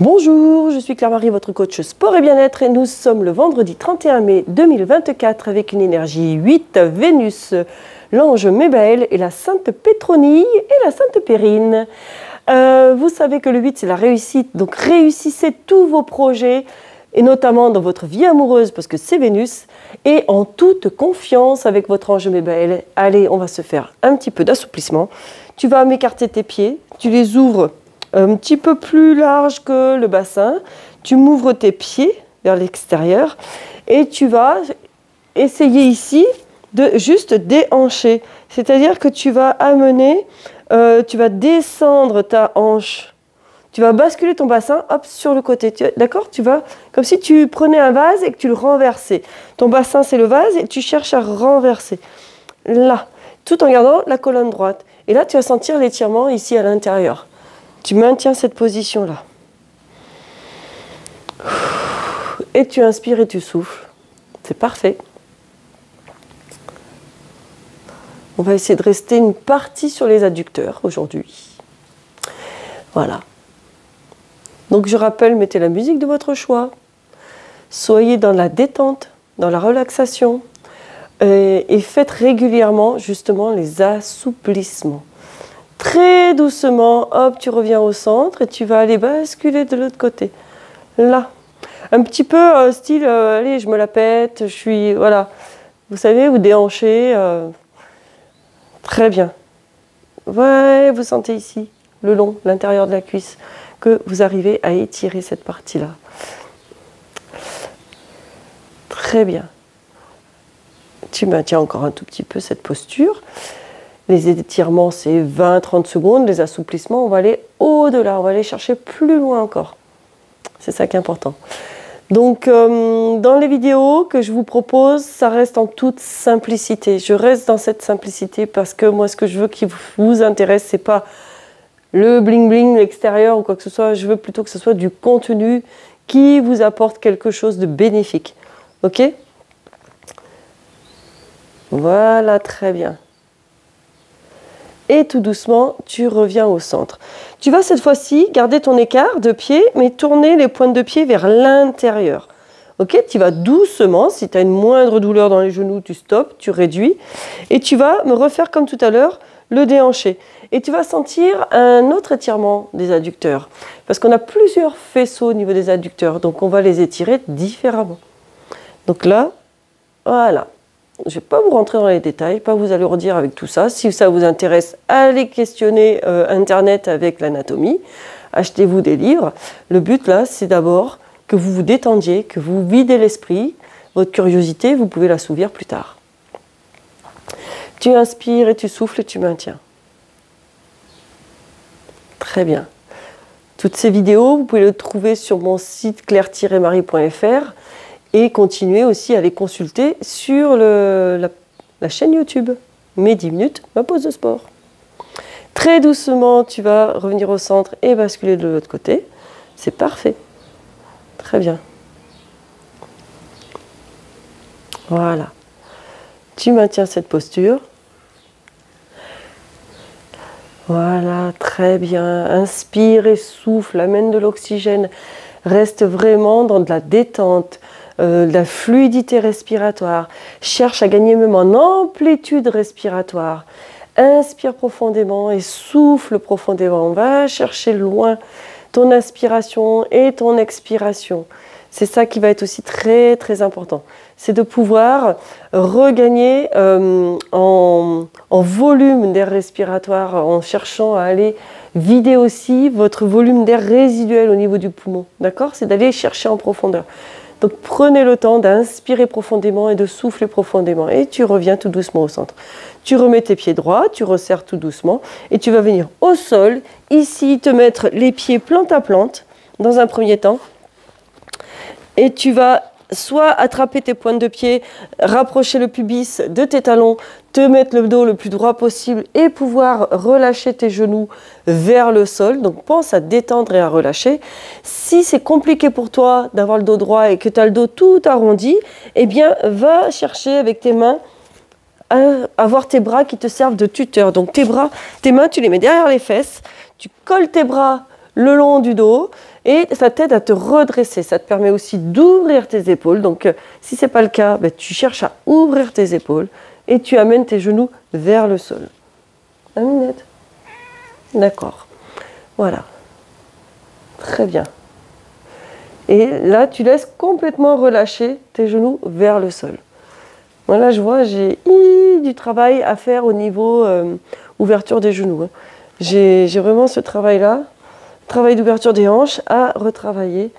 Bonjour, je suis Claire-Marie, votre coach sport et bien-être et nous sommes le vendredi 31 mai 2024 avec une énergie 8, Vénus, l'ange Mébaël et la Sainte Pétronille et la Sainte Périne. Vous savez que le 8 c'est la réussite, donc réussissez tous vos projets et notamment dans votre vie amoureuse parce que c'est Vénus et en toute confiance avec votre ange Mébaël. Allez, on va se faire un petit peu d'assouplissement. Tu vas m'écarter tes pieds, tu les ouvres un petit peu plus large que le bassin, tu m'ouvres tes pieds vers l'extérieur et tu vas essayer ici de juste déhancher. C'est-à-dire que tu vas amener, tu vas descendre ta hanche, tu vas basculer ton bassin hop, sur le côté. D'accord? Tu vas comme si tu prenais un vase et que tu le renversais. Ton bassin c'est le vase et tu cherches à renverser. Là, tout en gardant la colonne droite. Et là tu vas sentir l'étirement ici à l'intérieur. Tu maintiens cette position-là. Et tu inspires et tu souffles. C'est parfait. On va essayer de rester une partie sur les adducteurs aujourd'hui. Voilà. Donc je rappelle, mettez la musique de votre choix. Soyez dans la détente, dans la relaxation. Et faites régulièrement justement les assouplissements. Très doucement, hop, tu reviens au centre et tu vas aller basculer de l'autre côté. Là. Un petit peu style, allez, je me la pète, je suis, voilà. Vous savez, vous déhanchez. Très bien. Ouais, vous sentez ici, le long, l'intérieur de la cuisse, que vous arrivez à étirer cette partie-là. Très bien. Tu maintiens encore un tout petit peu cette posture. Les étirements, c'est 20-30 secondes. Les assouplissements, on va aller au-delà. On va aller chercher plus loin encore. C'est ça qui est important. Donc, dans les vidéos que je vous propose, ça reste en toute simplicité. Je reste dans cette simplicité parce que moi, ce que je veux qui vous intéresse, c'est pas le bling-bling, l'extérieur ou quoi que ce soit. Je veux plutôt que ce soit du contenu qui vous apporte quelque chose de bénéfique. Ok? Voilà, très bien. Et tout doucement, tu reviens au centre. Tu vas cette fois-ci garder ton écart de pied, mais tourner les pointes de pied vers l'intérieur. Ok, tu vas doucement. Si tu as une moindre douleur dans les genoux, tu stoppes, tu réduis. Et tu vas me refaire comme tout à l'heure, le déhanché. Et tu vas sentir un autre étirement des adducteurs. Parce qu'on a plusieurs faisceaux au niveau des adducteurs. Donc on va les étirer différemment. Donc là, voilà. Je ne vais pas vous rentrer dans les détails, pas vous alourdir avec tout ça. Si ça vous intéresse, allez questionner Internet avec l'anatomie. Achetez-vous des livres. Le but là, c'est d'abord que vous vous détendiez, que vous videz l'esprit. Votre curiosité, vous pouvez l'assouvir plus tard. Tu inspires et tu souffles et tu maintiens. Très bien. Toutes ces vidéos, vous pouvez les trouver sur mon site claire-marie.fr. Et continuez aussi à les consulter sur la chaîne YouTube. Mes 10 minutes, ma pause de sport. Très doucement, tu vas revenir au centre et basculer de l'autre côté. C'est parfait. Très bien. Voilà. Tu maintiens cette posture. Voilà, très bien. Inspire et souffle, amène de l'oxygène. Reste vraiment dans de la détente. De la fluidité respiratoire, cherche à gagner même en amplitude respiratoire. Inspire profondément et souffle profondément. On va chercher loin ton inspiration et ton expiration. C'est ça qui va être aussi très très important. C'est de pouvoir regagner en volume d'air respiratoire en cherchant à aller vider aussi votre volume d'air résiduel au niveau du poumon. D'accord? C'est d'aller chercher en profondeur. Donc prenez le temps d'inspirer profondément et de souffler profondément. Et tu reviens tout doucement au centre. Tu remets tes pieds droits, tu resserres tout doucement. Et tu vas venir au sol, ici te mettre les pieds plante à plante, dans un premier temps. Et tu vas soit attraper tes pointes de pied, rapprocher le pubis de tes talons, te mettre le dos le plus droit possible et pouvoir relâcher tes genoux vers le sol. Donc pense à détendre et à relâcher. Si c'est compliqué pour toi d'avoir le dos droit et que tu as le dos tout arrondi, eh bien va chercher avec tes mains avoir tes bras qui te servent de tuteur. Donc tes bras, tes mains, tu les mets derrière les fesses, tu colles tes bras le long du dos et ça t'aide à te redresser. Ça te permet aussi d'ouvrir tes épaules. Donc si ce n'est pas le cas, ben, tu cherches à ouvrir tes épaules et tu amènes tes genoux vers le sol. Aminette. D'accord. Voilà. Très bien. Et là, tu laisses complètement relâcher tes genoux vers le sol. Voilà, je vois, j'ai du travail à faire au niveau ouverture des genoux. Hein. J'ai vraiment ce travail-là, travail d'ouverture des hanches à retravailler.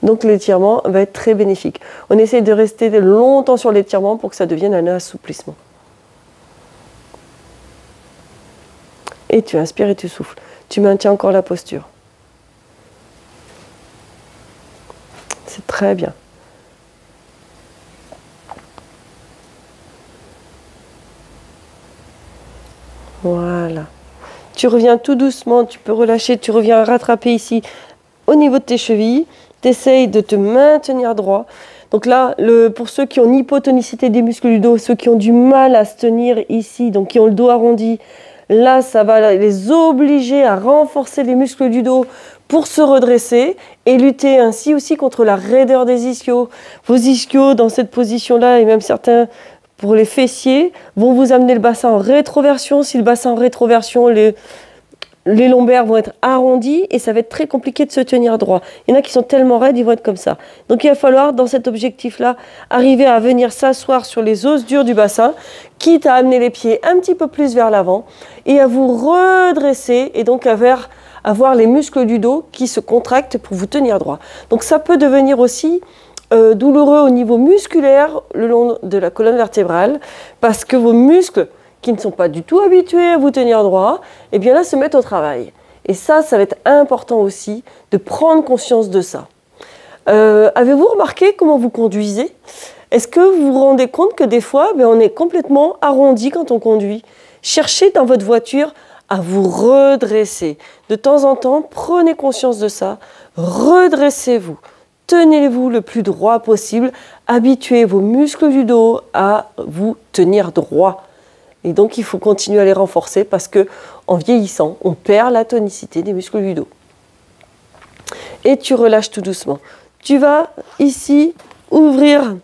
Donc l'étirement va être très bénéfique. On essaie de rester longtemps sur l'étirement pour que ça devienne un assouplissement. Et tu inspires et tu souffles. Tu maintiens encore la posture. C'est très bien. Voilà. Tu reviens tout doucement, tu peux relâcher, tu reviens rattraper ici au niveau de tes chevilles. Tu essayes de te maintenir droit. Donc là, pour ceux qui ont une hypotonicité des muscles du dos, ceux qui ont du mal à se tenir ici, donc qui ont le dos arrondi, là, ça va les obliger à renforcer les muscles du dos pour se redresser et lutter ainsi aussi contre la raideur des ischios. Vos ischios, dans cette position-là, et même certains pour les fessiers, vont vous amener le bassin en rétroversion. Si le bassin en rétroversion, les lombaires vont être arrondis et ça va être très compliqué de se tenir droit. Il y en a qui sont tellement raides, ils vont être comme ça. Donc il va falloir, dans cet objectif-là, arriver à venir s'asseoir sur les os durs du bassin, quitte à amener les pieds un petit peu plus vers l'avant et à vous redresser et donc avoir les muscles du dos qui se contractent pour vous tenir droit. Donc ça peut devenir aussi douloureux au niveau musculaire le long de la colonne vertébrale parce que vos muscles qui ne sont pas du tout habitués à vous tenir droit, eh bien là se mettent au travail. Et ça va être important aussi de prendre conscience de ça. Avez-vous remarqué comment vous conduisez? Est-ce que vous vous rendez compte que des fois, on est complètement arrondi quand on conduit? Cherchez dans votre voiture à vous redresser. De temps en temps, prenez conscience de ça, redressez-vous. Tenez-vous le plus droit possible, habituez vos muscles du dos à vous tenir droit. Et donc, il faut continuer à les renforcer parce qu'en vieillissant, on perd la tonicité des muscles du dos. Et tu relâches tout doucement. Tu vas ici ouvrir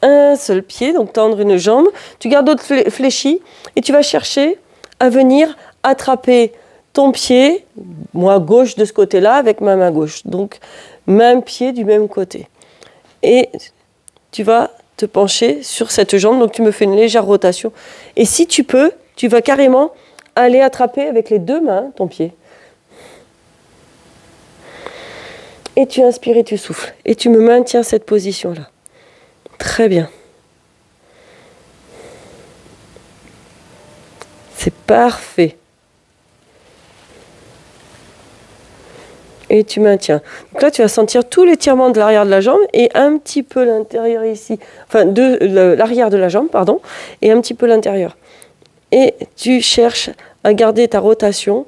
un seul pied, donc tendre une jambe. Tu gardes l'autre fléchi et tu vas chercher à venir attraper ton pied, moi gauche de ce côté-là, avec ma main gauche. Donc, même pied du même côté. Et tu vas te pencher sur cette jambe, donc tu me fais une légère rotation. Et si tu peux, tu vas carrément aller attraper avec les deux mains ton pied. Et tu inspires et tu souffles. Et tu me maintiens cette position-là. Très bien. C'est parfait. Et tu maintiens. Donc là, tu vas sentir tout l'étirement de l'arrière de la jambe et un petit peu l'intérieur ici. Enfin, l'arrière de la jambe, pardon, et un petit peu l'intérieur. Et tu cherches à garder ta rotation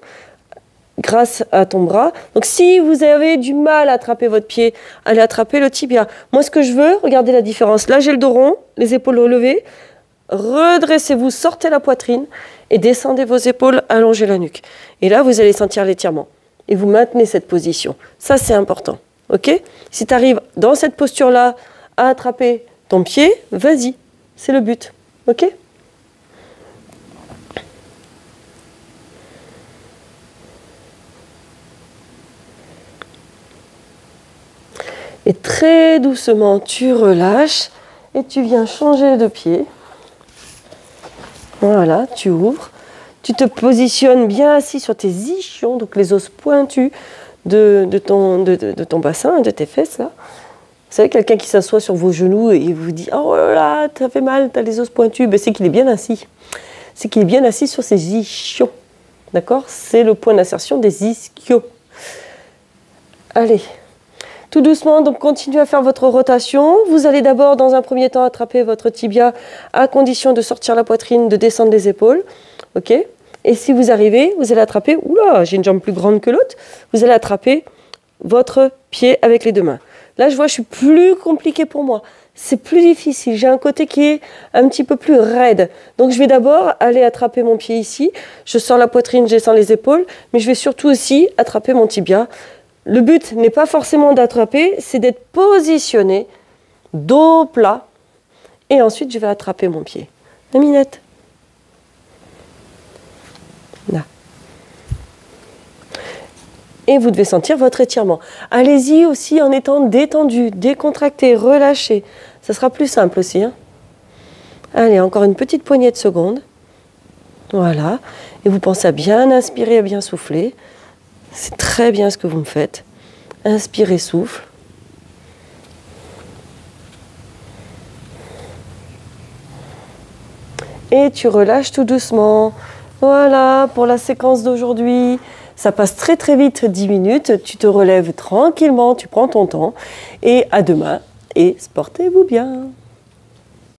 grâce à ton bras. Donc, si vous avez du mal à attraper votre pied, allez attraper le tibia. Moi, ce que je veux, regardez la différence. Là, j'ai le dos rond, les épaules relevées. Redressez-vous, sortez la poitrine et descendez vos épaules, allongez la nuque. Et là, vous allez sentir l'étirement. Et vous maintenez cette position. Ça, c'est important. Ok? Si tu arrives dans cette posture-là à attraper ton pied, vas-y. C'est le but. Ok? Et très doucement, tu relâches et tu viens changer de pied. Voilà, tu ouvres. Tu te positionnes bien assis sur tes ischions, donc les os pointus de ton bassin, de tes fesses. Là. Vous savez, quelqu'un qui s'assoit sur vos genoux et vous dit « Oh là là, ça fait mal, tu as les os pointus », c'est qu'il est bien assis. C'est qu'il est bien assis sur ses ischions. D'accord? C'est le point d'insertion des ischios. Allez. Tout doucement, donc continuez à faire votre rotation. Vous allez d'abord, dans un premier temps, attraper votre tibia à condition de sortir la poitrine, de descendre les épaules. Ok? Et si vous arrivez, vous allez attraper, oula, j'ai une jambe plus grande que l'autre, vous allez attraper votre pied avec les deux mains. Là, je vois, je suis plus compliqué pour moi. c'est plus difficile. J'ai un côté qui est un petit peu plus raide. Donc je vais d'abord aller attraper mon pied ici. Je sens la poitrine, je sens les épaules, mais je vais surtout aussi attraper mon tibia. Le but n'est pas forcément d'attraper, c'est d'être positionné, dos plat, et ensuite je vais attraper mon pied. La minette. Là. Et vous devez sentir votre étirement. Allez-y aussi en étant détendu, décontracté, relâché. Ça sera plus simple aussi. Hein. Allez, encore une petite poignée de secondes. Voilà. Et vous pensez à bien inspirer, à bien souffler. C'est très bien ce que vous me faites. Inspirez, souffle. Et tu relâches tout doucement. Voilà pour la séquence d'aujourd'hui. Ça passe très très vite, 10 minutes. Tu te relèves tranquillement, tu prends ton temps. Et à demain. Et portez-vous bien.